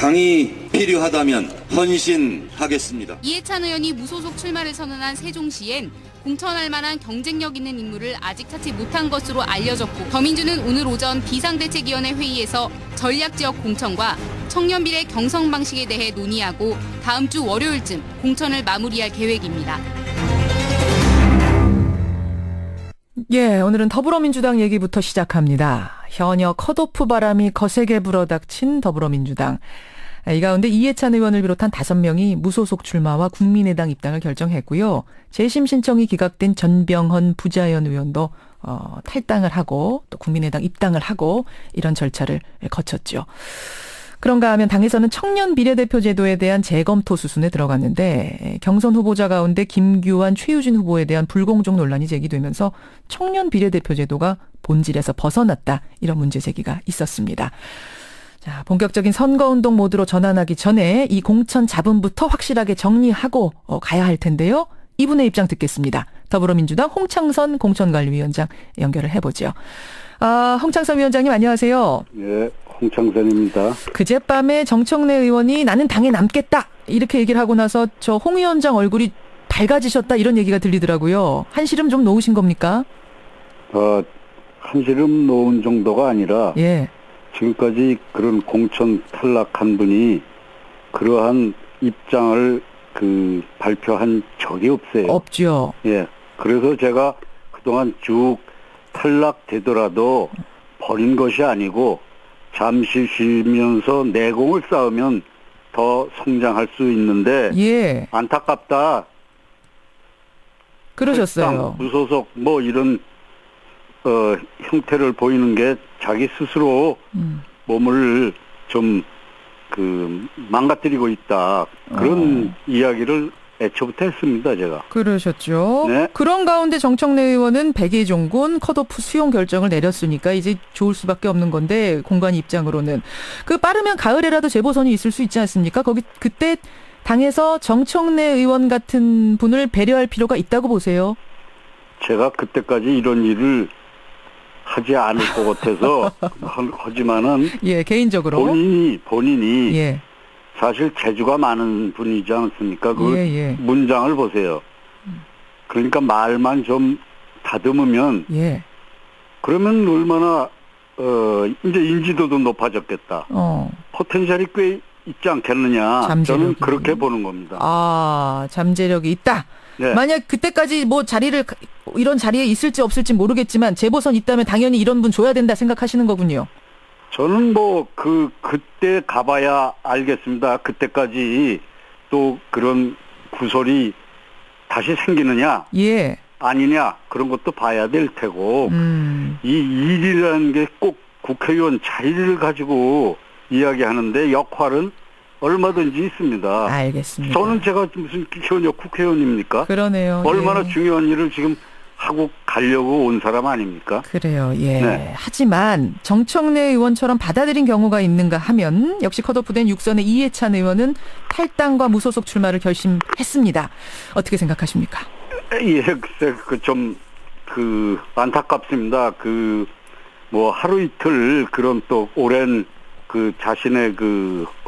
당이 필요하다면 헌신하겠습니다. 이해찬 의원이 무소속 출마를 선언한 세종시엔 공천할 만한 경쟁력 있는 인물을 아직 찾지 못한 것으로 알려졌고, 더민주는 오늘 오전 비상대책위원회 회의에서 전략지역 공천과 청년비례 경선 방식에 대해 논의하고 다음 주 월요일쯤 공천을 마무리할 계획입니다. 예, 오늘은 더불어민주당 얘기부터 시작합니다. 현역 컷오프 바람이 거세게 불어닥친 더불어민주당. 이 가운데 이해찬 의원을 비롯한 5명이 무소속 출마와 국민의당 입당을 결정했고요. 재심 신청이 기각된 전병헌 부자연 의원도 탈당을 하고 또 국민의당 입당을 하고 이런 절차를 거쳤죠. 그런가 하면 당에서는 청년 비례대표 제도에 대한 재검토 수순에 들어갔는데 경선 후보자 가운데 김규환, 최유진 후보에 대한 불공정 논란이 제기되면서 청년 비례대표 제도가 본질에서 벗어났다, 이런 문제 제기가 있었습니다. 자, 본격적인 선거운동 모드로 전환하기 전에 이 공천 잡음부터 확실하게 정리하고 가야 할 텐데요. 이분의 입장 듣겠습니다. 더불어민주당 홍창선 공천관리위원장 연결을 해보죠. 홍창선 위원장님 안녕하세요. 예, 홍창선입니다. 그젯밤에 정청래 의원이 나는 당에 남겠다 이렇게 얘기를 하고 나서 저 홍 위원장 얼굴이 밝아지셨다, 이런 얘기가 들리더라고요. 한시름 좀 놓으신 겁니까? 한시름 놓은 정도가 아니라, 예, 지금까지 그런 공천 탈락한 분이 그러한 입장을 발표한 적이 없어요. 없죠. 예. 그래서 제가 그동안 쭉 탈락되더라도 버린 것이 아니고 잠시 쉬면서 내공을 쌓으면 더 성장할 수 있는데, 예, 안타깝다. 그러셨어요. 무소속 이런 형태를 보이는 게 자기 스스로 몸을 좀 망가뜨리고 있다, 그런 이야기를 애초부터 했습니다, 제가. 그러셨죠. 네. 그런 가운데 정청래 의원은 백예종군 컷오프 수용 결정을 내렸으니까 이제 좋을 수밖에 없는 건데, 공관 입장으로는 빠르면 가을에라도 재보선이 있을 수 있지 않습니까? 그때 당에서 정청래 의원 같은 분을 배려할 필요가 있다고 보세요? 제가 그때까지 이런 일을 하지 않을 것 같아서 하지만은, 예, 개인적으로 본인이 예, 사실 재주가 많은 분이지 않습니까? 예. 문장을 보세요. 그러니까 말만 좀 다듬으면, 예, 그러면 얼마나 이제 인지도도 높아졌겠다. 포텐셜이 꽤 있지 않겠느냐. 저는 그렇게 보는 겁니다. 잠재력이 있다. 네. 만약 그때까지 이런 자리에 있을지 없을지 모르겠지만 재보선 있다면 당연히 이런 분 줘야 된다 생각하시는 거군요. 저는 그때 가봐야 알겠습니다. 그때까지 또 그런 구설이 다시 생기느냐, 예, 아니냐, 그런 것도 봐야 될 테고, 이 일이라는 게 꼭 국회의원 자리를 가지고 이야기하는데 역할은 얼마든지 있습니다. 알겠습니다. 제가 무슨 현역 국회의원입니까? 그러네요. 얼마나 예. 중요한 일을 지금 하고 가려고 온 사람 아닙니까? 그래요. 예. 네. 하지만 정청래 의원처럼 받아들인 경우가 있는가 하면 역시 컷오프된 6선의 이해찬 의원은 탈당과 무소속 출마를 결심했습니다. 어떻게 생각하십니까? 예, 글쎄, 안타깝습니다. 하루 이틀 그런 또 오랜 자신의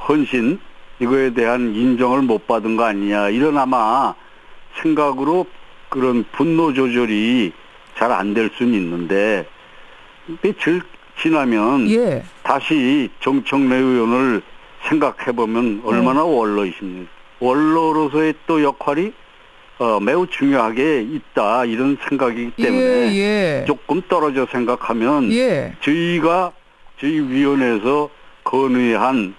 헌신, 이거에 대한 인정을 못 받은 거 아니냐, 이런 아마 생각으로 그런 분노 조절이 잘 안 될 수는 있는데, 며칠 지나면 예, 다시 정청래 의원을 생각해보면 얼마나 원로이십니까? 원로로서의 또 역할이 매우 중요하게 있다, 이런 생각이기 때문에 예. 조금 떨어져 생각하면, 예, 저희 위원회에서 건의한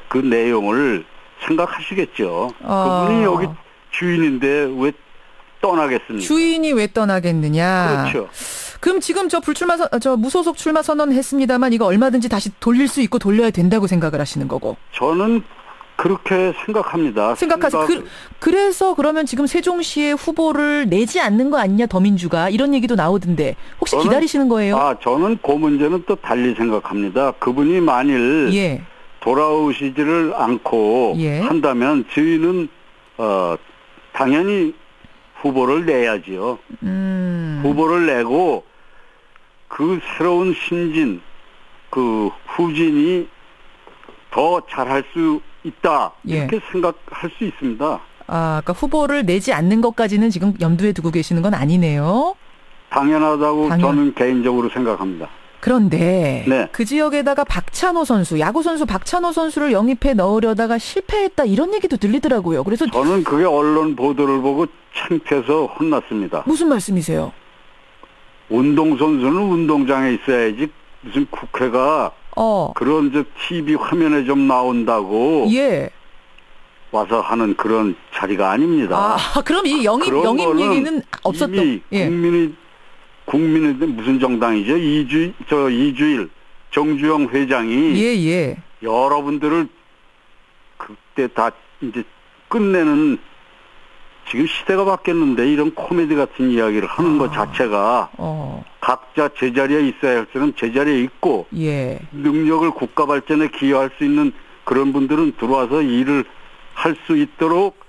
그 내용을 생각하시겠죠. 그분이 여기 주인인데 왜 떠나겠습니까? 주인이 왜 떠나겠느냐. 그렇죠. 그럼 지금 무소속 출마 선언했습니다만 이거 얼마든지 다시 돌릴 수 있고 돌려야 된다고 생각을 하시는 거고. 저는 그렇게 생각합니다. 그래서 그러면 지금 세종시에 후보를 내지 않는 거 아니냐, 더민주가, 이런 얘기도 나오던데 혹시 기다리시는 거예요? 저는 그 문제는 또 달리 생각합니다. 그분이 만일 예, 돌아오시지를 않고 예, 한다면 저희는 당연히 후보를 내야지요. 후보를 내고 새로운 신진, 후진이 더 잘할 수 있다. 예. 이렇게 생각할 수 있습니다. 그러니까 후보를 내지 않는 것까지는 지금 염두에 두고 계시는 건 아니네요. 당연하다고 저는 개인적으로 생각합니다. 그런데 네. 그 지역에다가 박찬호 선수, 야구 선수 박찬호 선수를 영입해 넣으려다가 실패했다 이런 얘기도 들리더라고요. 그래서 저는 그게 언론 보도를 보고 창피해서 혼났습니다. 무슨 말씀이세요? 운동선수는 운동장에 있어야지 무슨 국회가 그런 TV 화면에 좀 나온다고 예. 와서 하는 그런 자리가 아닙니다. 그럼 이 영입 얘기는 없었던. 이미 예. 국민의 무슨 정당이죠? 이주일 정주영 회장이 예. 여러분들을 그때 다 이제 끝내는 지금 시대가 바뀌었는데 이런 코미디 같은 이야기를 하는 것 자체가 각자 제자리에 있어야 할 때는 제자리에 있고 예. 능력을 국가 발전에 기여할 수 있는 그런 분들은 들어와서 일을 할 수 있도록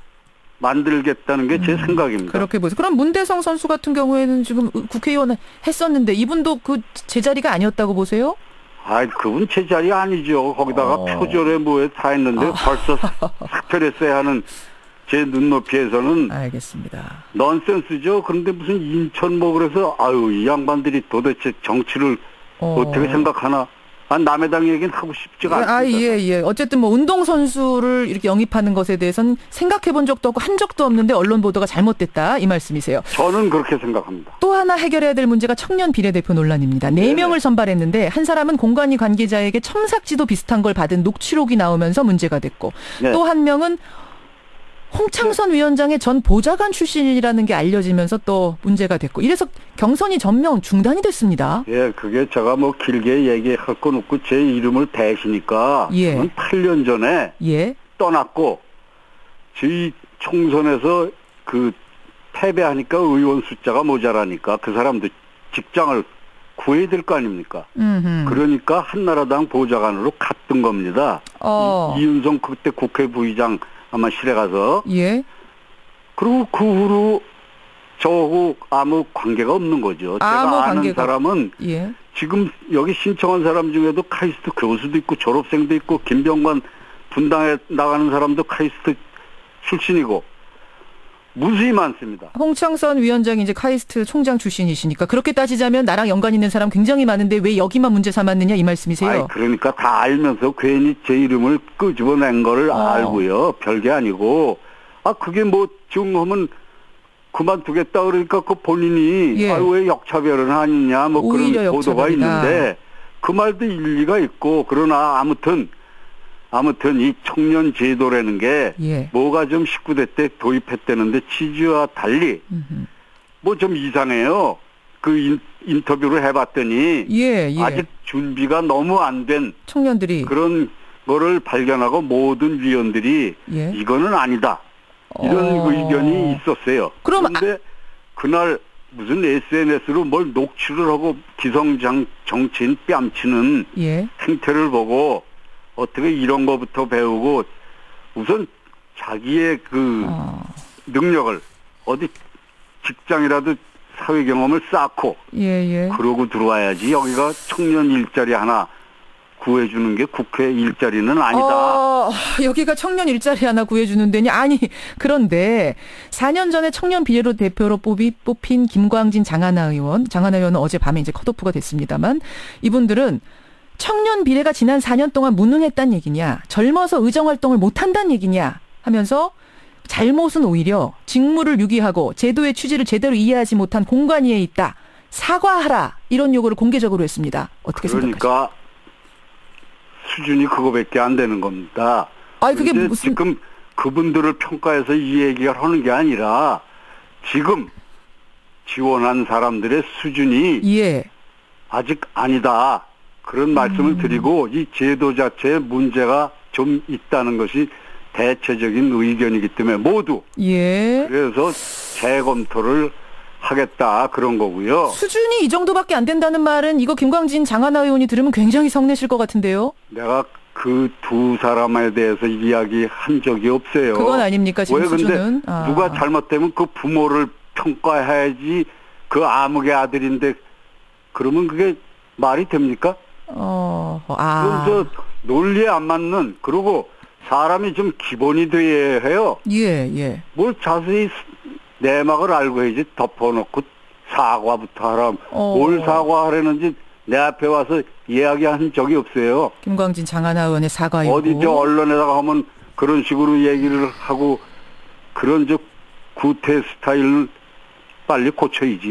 만들겠다는 게 제 생각입니다. 그렇게 보세요. 그럼 문대성 선수 같은 경우에는 지금 국회의원 했었는데 이분도 그 제자리가 아니었다고 보세요? 그분 제자리 아니죠. 거기다가 표절에 뭐에 다 했는데 벌써 사퇴했어야 하는 제 눈높이에서는 알겠습니다. 넌센스죠. 그런데 무슨 인천 뭐 그래서 이 양반들이 도대체 정치를 어떻게 생각하나? 남의 당 얘기는 하고 싶지가 않습니다. 예. 어쨌든 뭐 운동선수를 이렇게 영입하는 것에 대해서는 생각해 본 적도 없고 한 적도 없는데 언론 보도가 잘못됐다 이 말씀이세요. 저는 그렇게 생각합니다. 또 하나 해결해야 될 문제가 청년 비례대표 논란입니다. 4명을 선발했는데 한 사람은 공관위 관계자에게 첨삭지도 비슷한 걸 받은 녹취록이 나오면서 문제가 됐고 또 한 명은 홍창선 위원장의 전 보좌관 출신이라는 게 알려지면서 또 문제가 됐고 이래서 경선이 전면 중단이 됐습니다. 예, 그게 제가 뭐 길게 얘기할 건 없고 제 이름을 대시니까 8년 전에 떠났고 저희 총선에서 그 패배하니까 의원 숫자가 모자라니까 그 사람도 직장을 구해야 될 거 아닙니까? 그러니까 한나라당 보좌관으로 갔던 겁니다. 이윤성 그때 국회 부의장 아마 실에 가서. 그리고 그 후로 저하고 아무 관계가 없는 거죠. 제가 아는 사람은 지금 여기 신청한 사람 중에도 카이스트 교수도 있고 졸업생도 있고 김병관 분당에 나가는 사람도 카이스트 출신이고 무수히 많습니다. 홍창선 위원장이 이제 카이스트 총장 출신이시니까 그렇게 따지자면 나랑 연관 있는 사람 굉장히 많은데 왜 여기만 문제 삼았느냐 이 말씀이세요? 그러니까 다 알면서 괜히 제 이름을 끄집어낸 거를 알고요. 별게 아니고 그게 뭐 증하면 그만두겠다 그러니까 그 본인이 왜 역차별은 아니냐 뭐 그런 보도가 있는데 그 말도 일리가 있고 그러나 아무튼 이 청년 제도라는 게 뭐가 좀 19대 때 도입했다는데 취지와 달리 뭐 좀 이상해요. 그 인터뷰를 해봤더니 아직 준비가 너무 안 된 청년들이 그런 거를 발견하고 모든 위원들이 이거는 아니다. 이런 의견이 있었어요. 그런데 그날 무슨 SNS로 뭘 녹취를 하고 기성장 정치인 뺨치는 행태를 보고 어떻게 이런 거부터 배우고 우선 자기의 그 능력을 어디 직장이라도 사회 경험을 쌓고 그러고 들어와야지 여기가 청년 일자리 하나 구해주는 게 국회 일자리는 아니다. 여기가 청년 일자리 하나 구해주는 데니? 아니 그런데 4년 전에 청년 비례대표로 뽑힌 김광진 장하나 의원은 어젯밤에 이제 컷오프가 됐습니다만 이분들은 청년 비례가 지난 4년 동안 무능했다는 얘기냐, 젊어서 의정활동을 못한다는 얘기냐 하면서 잘못은 오히려 직무를 유기하고 제도의 취지를 제대로 이해하지 못한 공관위에 있다. 사과하라. 이런 요구를 공개적으로 했습니다. 어떻게 생각하십니까? 그러니까 수준이 그거밖에 안 되는 겁니다. 그게 무슨 지금 그분들을 평가해서 이 얘기를 하는 게 아니라 지금 지원한 사람들의 수준이 아직 아니다. 그런 말씀을 드리고 이 제도 자체에 문제가 좀 있다는 것이 대체적인 의견이기 때문에 모두 그래서 재검토를 하겠다 그런 거고요. 수준이 이 정도밖에 안 된다는 말은 이거 김광진 장하나 의원이 들으면 굉장히 성내실 것 같은데요. 내가 그 두 사람에 대해서 이야기한 적이 없어요. 그건 아닙니까 지금 왜 수준은? 근데 누가 잘못되면 그 부모를 평가해야지 그 아무개 아들인데 그러면 그게 말이 됩니까? 그럼 논리에 안 맞는, 그리고 사람이 좀 기본이 돼야 해요. 예, 예. 뭘 자세히 내막을 알고 해야지 덮어놓고 사과부터 하람. 뭘 사과하려는지 내 앞에 와서 이야기한 적이 없어요. 김광진 장하나 의원의 사과 일고. 어디 저 언론에다가 하면 그런 식으로 얘기를 하고 그런 저 구태 스타일을 빨리 고쳐야지.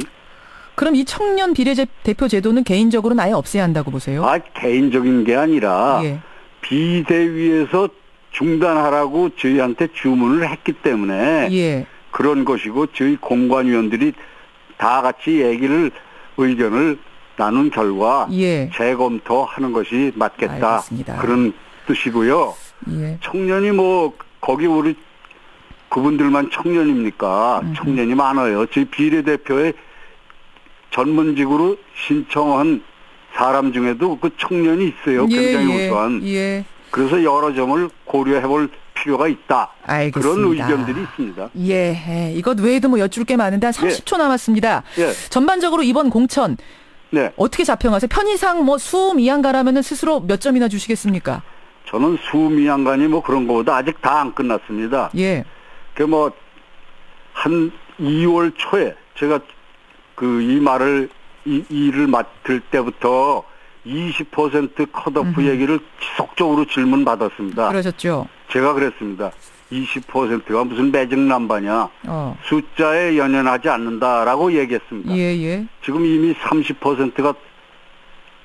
그럼 이 청년 비례대표 제도는 개인적으로는 아예 없애야 한다고 보세요? 아, 개인적인 게 아니라 예. 비대위에서 중단하라고 저희한테 주문을 했기 때문에 예. 그런 것이고 저희 공관위원들이 다 같이 의견을 나눈 결과 예. 재검토하는 것이 맞겠다. 알겠습니다. 그런 뜻이고요. 예. 청년이 뭐 거기 우리 그분들만 청년입니까? 청년이 많아요. 저희 비례대표에 전문직으로 신청한 사람 중에도 그 청년이 있어요. 굉장히 우수한. 예. 그래서 여러 점을 고려해볼 필요가 있다. 알겠습니다. 그런 의견들이 있습니다. 예. 이것 외에도 뭐 여쭐 게 많은데 한 30초 남았습니다. 예. 전반적으로 이번 공천 네. 어떻게 자평하세요? 편의상 뭐 수미양가라면은 스스로 몇 점이나 주시겠습니까? 저는 수미양간이 뭐 그런 거보다 아직 다 안 끝났습니다. 예. 그 뭐 한 2월 초에 제가 이 일을 맡을 때부터 20% 컷오프 얘기를 지속적으로 질문 받았습니다. 그러셨죠. 제가 그랬습니다. 20%가 무슨 매직남바냐. 숫자에 연연하지 않는다라고 얘기했습니다. 예, 예. 지금 이미 30%가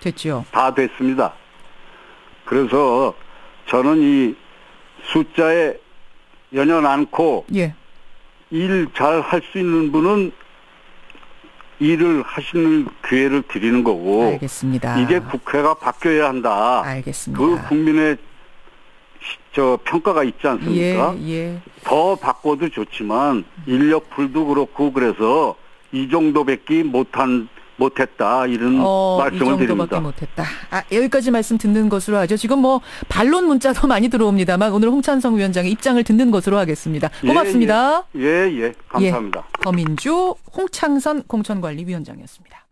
됐죠. 다 됐습니다. 그래서 저는 이 숫자에 연연 않고 예. 일 잘 할 수 있는 분은 일을 하시는 기회를 드리는 거고. 알겠습니다. 이게 국회가 바뀌어야 한다. 알겠습니다. 그 국민의 평가가 있지 않습니까? 예, 예. 더 바꿔도 좋지만 인력풀도 그렇고 그래서 이 정도밖에 못했다 이런 말씀을 이 정도밖에 드립니다. 못했다. 여기까지 말씀 듣는 것으로 하죠. 지금 뭐 반론 문자도 많이 들어옵니다만 오늘 홍찬성 위원장의 입장을 듣는 것으로 하겠습니다. 고맙습니다. 예, 감사합니다. 더민주 홍창선 공천관리위원장이었습니다.